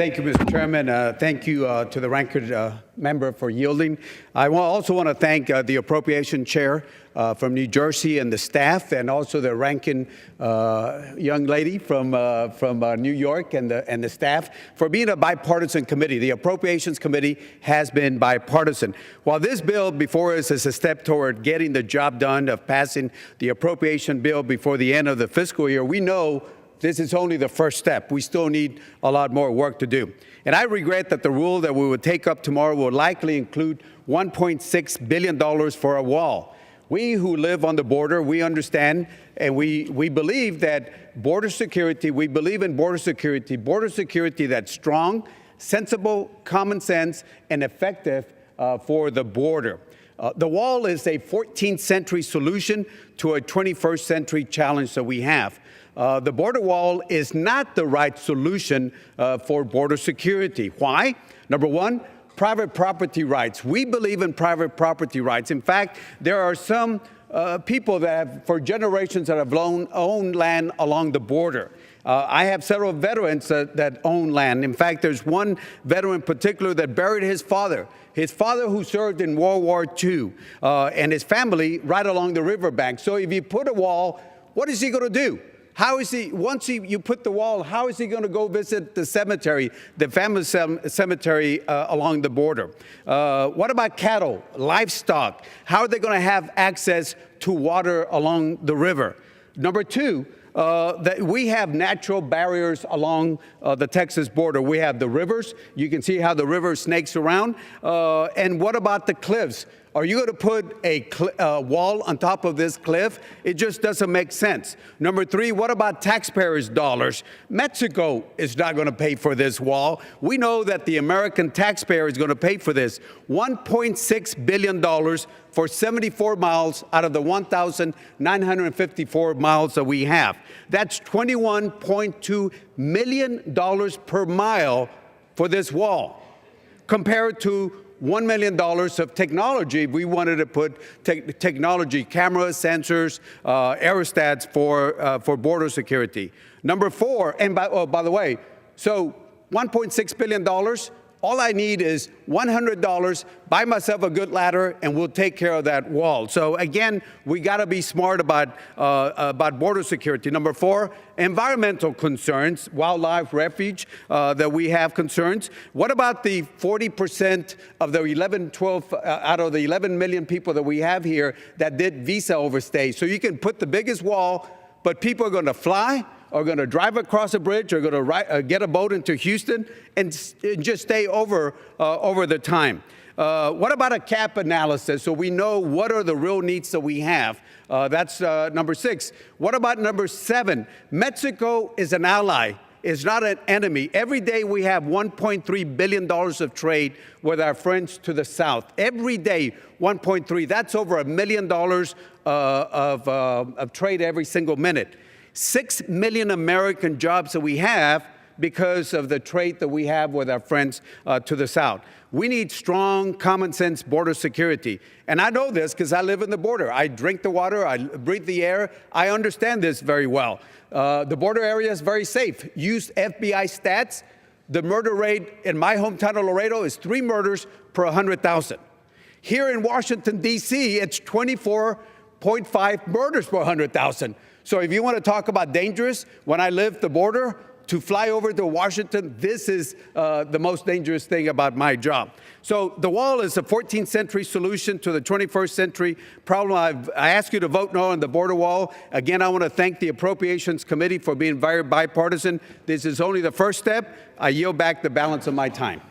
Thank you, Mr. Chairman. Thank you to the ranking member for yielding. I also want to thank the appropriation chair from New Jersey and the staff, and also the ranking young lady from New York and the staff for being a bipartisan committee. The Appropriations Committee has been bipartisan. While this bill before us is a step toward getting the job done of passing the appropriation bill before the end of the fiscal year, we know this is only the first step. We still need a lot more work to do. And I regret that the rule that we would take up tomorrow will likely include $1.6 billion for a wall. We who live on the border, we understand and we believe that border security, we believe in border security that's strong, sensible, common sense, and effective for the border. The wall is a 14th century solution to a 21st century challenge that we have. The border wall is not the right solution for border security. Why? Number one, private property rights. We believe in private property rights. In fact, there are some people that have, for generations, that have owned land along the border. I have several veterans that own land. In fact, there's one veteran in particular that buried his father who served in World War II, and his family right along the riverbank. So if you put a wall, what is he going to do? How is he, once you put the wall, how is he going to go visit the cemetery, the family cemetery along the border? What about cattle, livestock? How are they going to have access to water along the river? Number two, that we have natural barriers along the Texas border. We have the rivers. You can see how the river snakes around. And what about the cliffs? Are you going to put a wall on top of this cliff? It just doesn't make sense. Number three, what about taxpayers' dollars? Mexico is not going to pay for this wall. We know that the American taxpayer is going to pay for this. $1.6 billion for 74 miles out of the 1,954 miles that we have. That's $21.2 million per mile for this wall, compared to $1 million of technology. We wanted to put technology, cameras, sensors, aerostats for border security. Number four, and by the way, so $1.6 billion, all I need is $100, buy myself a good ladder, and we'll take care of that wall. So again, we got to be smart about border security. Number four, environmental concerns, wildlife refuge, that we have concerns. What about the 40% of the out of the 11 million people that we have here that did visa overstay? So you can put the biggest wall, but people are going to fly, are going to drive across a bridge, are going to get a boat into Houston and just stay over the time. What about a cap analysis so we know what are the real needs that we have? That's number six. What about number seven? Mexico is an ally, is not an enemy. Every day we have $1.3 billion of trade with our friends to the south. Every day, 1.3. That's over $1 million of trade every single minute. 6 million American jobs that we have because of the trade that we have with our friends to the south. We need strong, common sense border security. And I know this because I live in the border. I drink the water, I breathe the air. I understand this very well. The border area is very safe. Use FBI stats. The murder rate in my hometown of Laredo is 3 murders per 100,000. Here in Washington, D.C., it's 24.5 murders per 100,000. So if you want to talk about dangerous, when I lived the border, to fly over to Washington, this is the most dangerous thing about my job. So the wall is a 14th century solution to the 21st century problem. I ask you to vote no on the border wall. Again, I want to thank the Appropriations Committee for being very bipartisan. This is only the first step. I yield back the balance of my time.